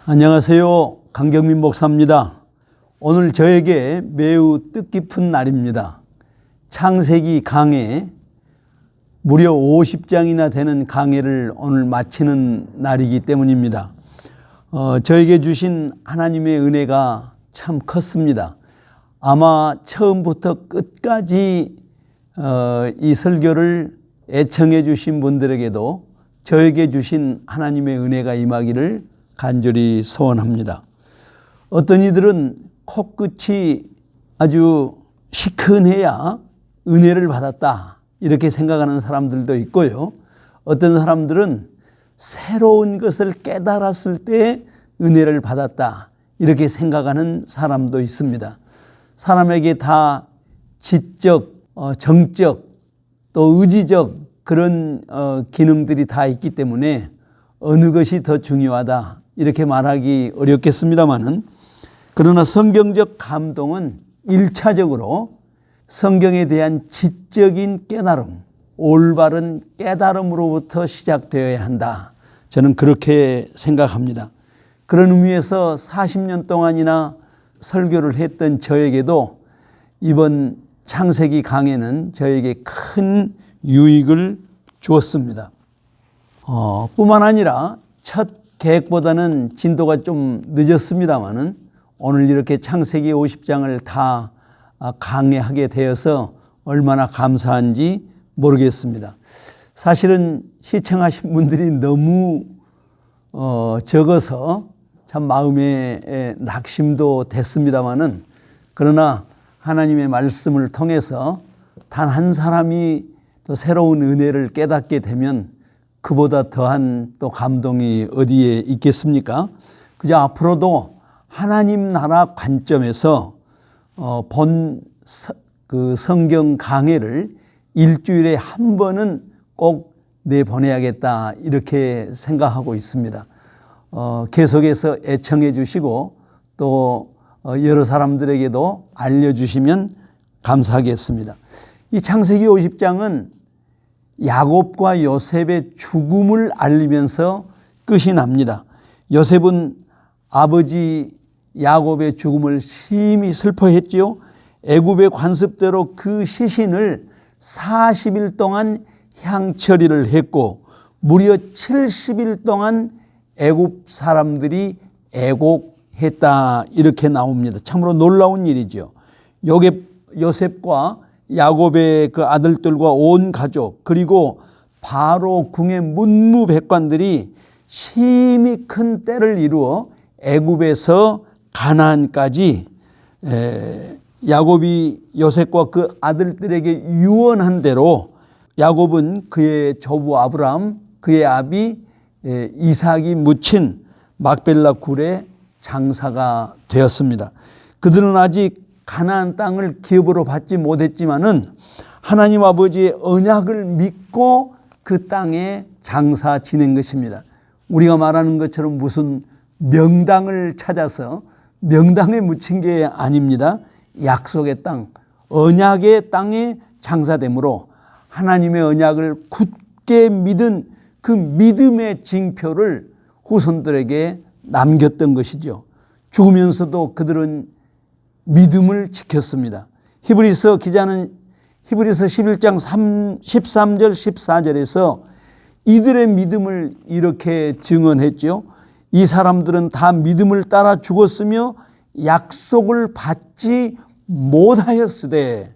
안녕하세요. 강경민 목사입니다. 오늘 저에게 매우 뜻깊은 날입니다. 창세기 강해 무려 50장이나 되는 강해를 오늘 마치는 날이기 때문입니다. 저에게 주신 하나님의 은혜가 참 컸습니다. 아마 처음부터 끝까지 이 설교를 애청해 주신 분들에게도 저에게 주신 하나님의 은혜가 임하기를 간절히 소원합니다. 어떤 이들은 코끝이 아주 시큰해야 은혜를 받았다 이렇게 생각하는 사람들도 있고요. 어떤 사람들은 새로운 것을 깨달았을 때 은혜를 받았다 이렇게 생각하는 사람도 있습니다. 사람에게 다 지적, 정적 또 의지적 그런 기능들이 다 있기 때문에 어느 것이 더 중요하다 이렇게 말하기 어렵겠습니다만은, 그러나 성경적 감동은 1차적으로 성경에 대한 지적인 깨달음, 올바른 깨달음으로부터 시작되어야 한다. 저는 그렇게 생각합니다. 그런 의미에서 40년 동안이나 설교를 했던 저에게도 이번 창세기 강해는 저에게 큰 유익을 주었습니다. 뿐만 아니라 첫 계획보다는 진도가 좀 늦었습니다만은 오늘 이렇게 창세기 50장을 다 강해하게 되어서 얼마나 감사한지 모르겠습니다. 사실은 시청하신 분들이 너무 적어서 참 마음에 낙심도 됐습니다만은, 그러나 하나님의 말씀을 통해서 단 한 사람이 또 새로운 은혜를 깨닫게 되면 그보다 더한 또 감동이 어디에 있겠습니까? 그저 앞으로도 하나님 나라 관점에서 본 그 성경 강해를 일주일에 한 번은 꼭 내보내야겠다 이렇게 생각하고 있습니다. 계속해서 애청해 주시고 또 여러 사람들에게도 알려주시면 감사하겠습니다. 이 창세기 50장은 야곱과 요셉의 죽음을 알리면서 끝이 납니다. 요셉은 아버지 야곱의 죽음을 심히 슬퍼했지요. 애굽의 관습대로 그 시신을 40일 동안 향처리를 했고 무려 70일 동안 애굽 사람들이 애곡했다 이렇게 나옵니다. 참으로 놀라운 일이죠. 요셉과 야곱의 그 아들들과 온 가족 그리고 바로 궁의 문무백관들이 심히 큰 때를 이루어 애굽에서 가나안까지 야곱이 요셉과 그 아들들에게 유언한 대로 야곱은 그의 조부 아브라함, 그의 아비 이삭이 묻힌 막벨라 굴의 장사가 되었습니다. 그들은 아직 가나안 땅을 기업으로 받지 못했지만은 하나님 아버지의 언약을 믿고 그 땅에 장사 지낸 것입니다. 우리가 말하는 것처럼 무슨 명당을 찾아서 명당에 묻힌 게 아닙니다. 약속의 땅, 언약의 땅에 장사되므로 하나님의 언약을 굳게 믿은 그 믿음의 징표를 후손들에게 남겼던 것이죠. 죽으면서도 그들은 믿음을 지켰습니다. 히브리서 기자는 히브리서 11장 13절 14절에서 이들의 믿음을 이렇게 증언했죠. 이 사람들은 다 믿음을 따라 죽었으며 약속을 받지 못하였으되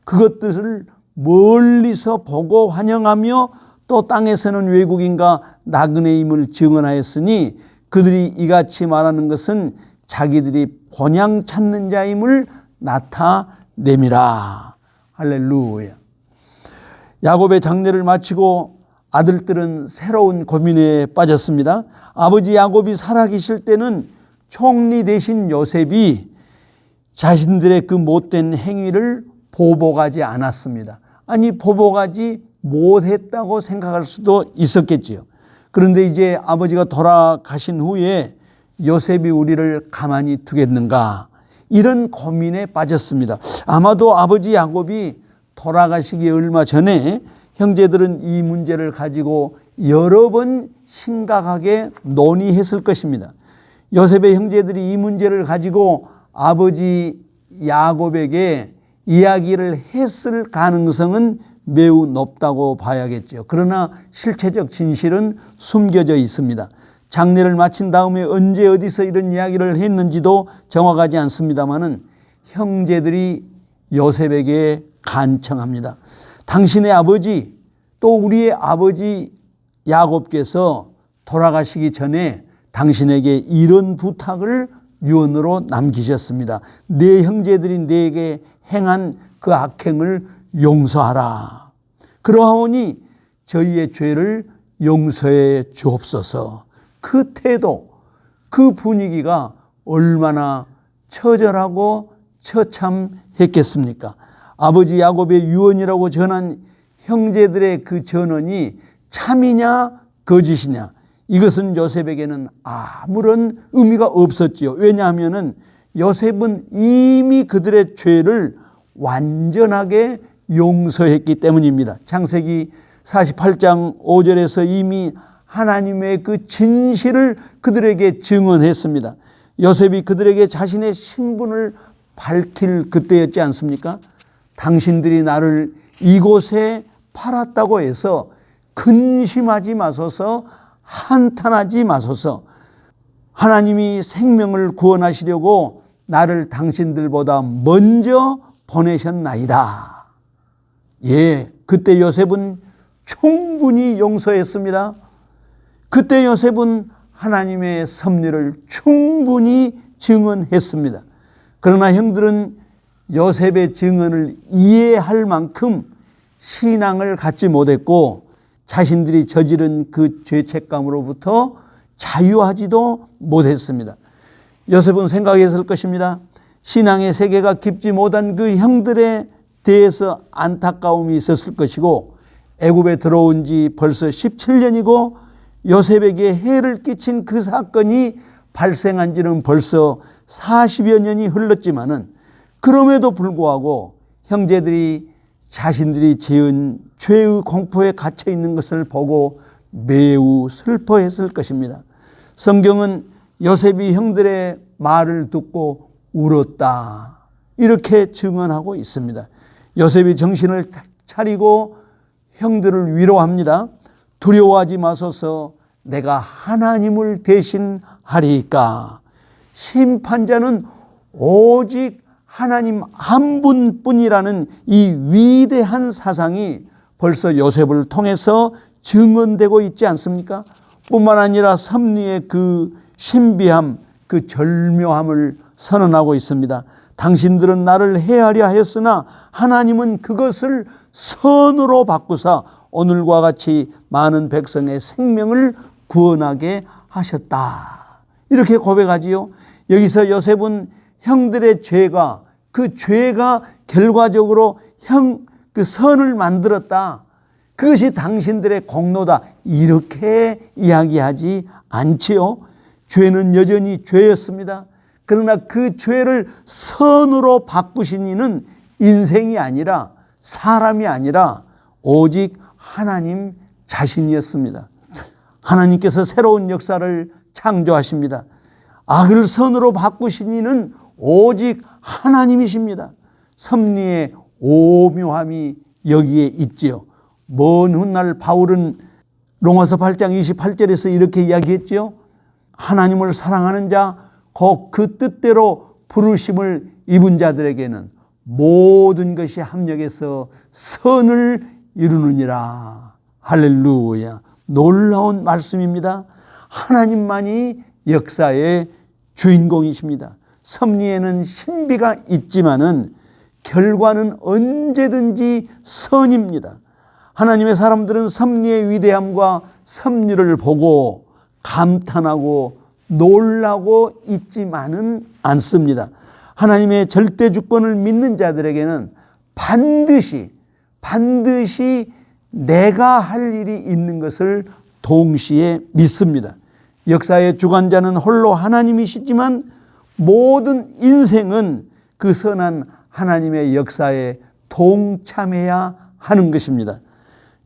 그것들을 멀리서 보고 환영하며 또 땅에서는 외국인과 나그네임을 증언하였으니 그들이 이같이 말하는 것은 자기들이 본향 찾는 자임을 나타냄이라. 할렐루야. 야곱의 장례를 마치고 아들들은 새로운 고민에 빠졌습니다. 아버지 야곱이 살아계실 때는 총리 대신 요셉이 자신들의 그 못된 행위를 보복하지 않았습니다. 아니, 보복하지 못했다고 생각할 수도 있었겠지요. 그런데 이제 아버지가 돌아가신 후에 요셉이 우리를 가만히 두겠는가, 이런 고민에 빠졌습니다. 아마도 아버지 야곱이 돌아가시기 얼마 전에 형제들은 이 문제를 가지고 여러 번 심각하게 논의했을 것입니다. 요셉의 형제들이 이 문제를 가지고 아버지 야곱에게 이야기를 했을 가능성은 매우 높다고 봐야겠죠. 그러나 실체적 진실은 숨겨져 있습니다. 장례를 마친 다음에 언제 어디서 이런 이야기를 했는지도 정확하지 않습니다만은 형제들이 요셉에게 간청합니다. 당신의 아버지 또 우리의 아버지 야곱께서 돌아가시기 전에 당신에게 이런 부탁을 유언으로 남기셨습니다. 네 형제들이 네게 행한 그 악행을 용서하라. 그러하오니 저희의 죄를 용서해 주옵소서. 그 태도, 그 분위기가 얼마나 처절하고 처참했겠습니까? 아버지 야곱의 유언이라고 전한 형제들의 그 전언이 참이냐 거짓이냐, 이것은 요셉에게는 아무런 의미가 없었지요. 왜냐하면 요셉은 이미 그들의 죄를 완전하게 용서했기 때문입니다. 창세기 48장 5절에서 이미 하나님의 그 진실을 그들에게 증언했습니다. 요셉이 그들에게 자신의 신분을 밝힐 그때였지 않습니까? 당신들이 나를 이곳에 팔았다고 해서 근심하지 마소서, 한탄하지 마소서. 하나님이 생명을 구원하시려고 나를 당신들보다 먼저 보내셨나이다. 예, 그때 요셉은 충분히 용서했습니다. 그때 요셉은 하나님의 섭리를 충분히 증언했습니다. 그러나 형들은 요셉의 증언을 이해할 만큼 신앙을 갖지 못했고 자신들이 저지른 그 죄책감으로부터 자유하지도 못했습니다. 요셉은 생각했을 것입니다. 신앙의 세계가 깊지 못한 그 형들에 대해서 안타까움이 있었을 것이고 애굽에 들어온 지 벌써 17년이고 요셉에게 해를 끼친 그 사건이 발생한 지는 벌써 40여 년이 흘렀지만은 그럼에도 불구하고 형제들이 자신들이 지은 죄의 공포에 갇혀 있는 것을 보고 매우 슬퍼했을 것입니다. 성경은 요셉이 형들의 말을 듣고 울었다, 이렇게 증언하고 있습니다. 요셉이 정신을 차리고 형들을 위로합니다. 두려워하지 마소서, 내가 하나님을 대신하리이까. 심판자는 오직 하나님 한 분뿐이라는 이 위대한 사상이 벌써 요셉을 통해서 증언되고 있지 않습니까? 뿐만 아니라 섭리의 그 신비함, 그 절묘함을 선언하고 있습니다. 당신들은 나를 해하려 하였으나 하나님은 그것을 선으로 바꾸사 오늘과 같이 많은 백성의 생명을 구원하게 하셨다, 이렇게 고백하지요. 여기서 요셉은 형들의 죄가, 그 죄가 결과적으로 그 선을 만들었다, 그것이 당신들의 공로다, 이렇게 이야기하지 않지요. 죄는 여전히 죄였습니다. 그러나 그 죄를 선으로 바꾸신 이는 인생이 아니라, 사람이 아니라 오직 하나님 자신이었습니다. 하나님께서 새로운 역사를 창조하십니다. 악을 선으로 바꾸신 이는 오직 하나님이십니다. 섭리의 오묘함이 여기에 있지요. 먼 훗날 바울은 로마서 8장 28절에서 이렇게 이야기했지요. 하나님을 사랑하는 자, 곧 그 뜻대로 부르심을 입은 자들에게는 모든 것이 합력해서 선을 이루느니라. 할렐루야. 놀라운 말씀입니다. 하나님만이 역사의 주인공이십니다. 섭리에는 신비가 있지만은 결과는 언제든지 선입니다. 하나님의 사람들은 섭리의 위대함과 섭리를 보고 감탄하고 놀라고 있지만은 않습니다. 하나님의 절대 주권을 믿는 자들에게는 반드시 내가 할 일이 있는 것을 동시에 믿습니다. 역사의 주관자는 홀로 하나님이시지만 모든 인생은 그 선한 하나님의 역사에 동참해야 하는 것입니다.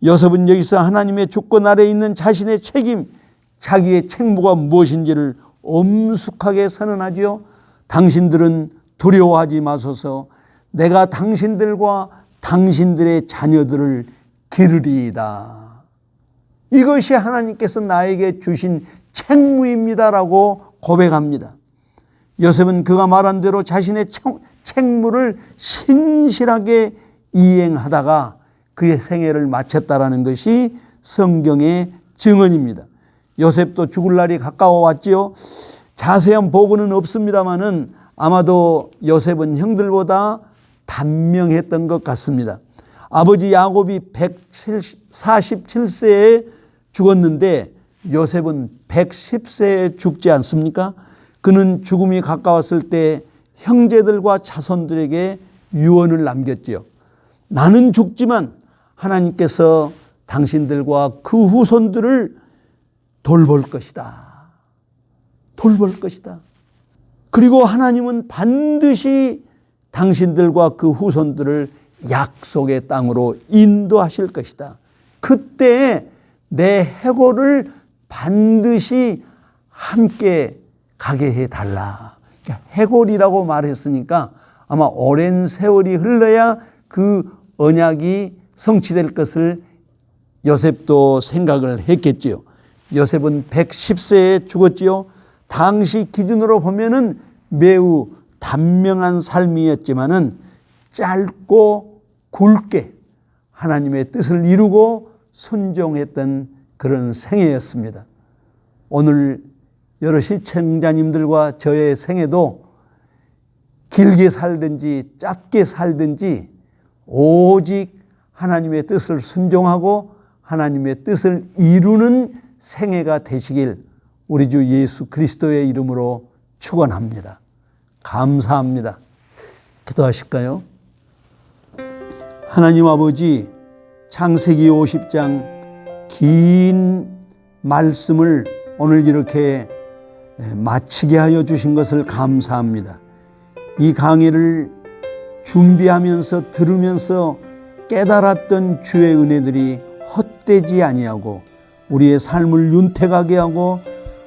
요셉은 여기서 하나님의 주권 아래에 있는 자신의 책임, 자기의 책무가 무엇인지를 엄숙하게 선언하지요. 당신들은 두려워하지 마소서. 내가 당신들과 당신들의 자녀들을 기르리이다. 이것이 하나님께서 나에게 주신 책무입니다라고 고백합니다. 요셉은 그가 말한 대로 자신의 책무를 신실하게 이행하다가 그의 생애를 마쳤다라는 것이 성경의 증언입니다. 요셉도 죽을 날이 가까워 왔지요. 자세한 보고는 없습니다만은 아마도 요셉은 형들보다 단명했던 것 같습니다. 아버지 야곱이 147세에 죽었는데 요셉은 110세에 죽지 않습니까? 그는 죽음이 가까웠을 때 형제들과 자손들에게 유언을 남겼지요. 나는 죽지만 하나님께서 당신들과 그 후손들을 돌볼 것이다. 돌볼 것이다. 그리고 하나님은 반드시 당신들과 그 후손들을 약속의 땅으로 인도하실 것이다. 그때 내 해골을 반드시 함께 가게 해달라. 그러니까 해골이라고 말했으니까 아마 오랜 세월이 흘러야 그 언약이 성취될 것을 요셉도 생각을 했겠지요. 요셉은 110세에 죽었지요. 당시 기준으로 보면은 매우 단명한 삶이었지만은 짧고 굵게 하나님의 뜻을 이루고 순종했던 그런 생애였습니다. 오늘 여러 시청자님들과 저의 생애도 길게 살든지 짧게 살든지 오직 하나님의 뜻을 순종하고 하나님의 뜻을 이루는 생애가 되시길 우리 주 예수 그리스도의 이름으로 축원합니다. 감사합니다. 기도하실까요? 하나님 아버지, 창세기 50장 긴 말씀을 오늘 이렇게 마치게 하여 주신 것을 감사합니다. 이 강의를 준비하면서 들으면서 깨달았던 주의 은혜들이 헛되지 아니하고 우리의 삶을 윤택하게 하고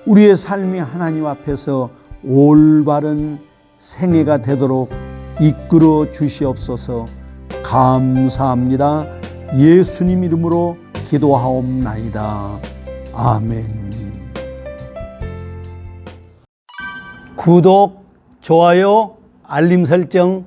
우리의 삶이 하나님 앞에서 올바른 생애가 되도록 이끌어 주시옵소서. 감사합니다. 예수님 이름으로 기도하옵나이다. 아멘. 구독, 좋아요, 알림 설정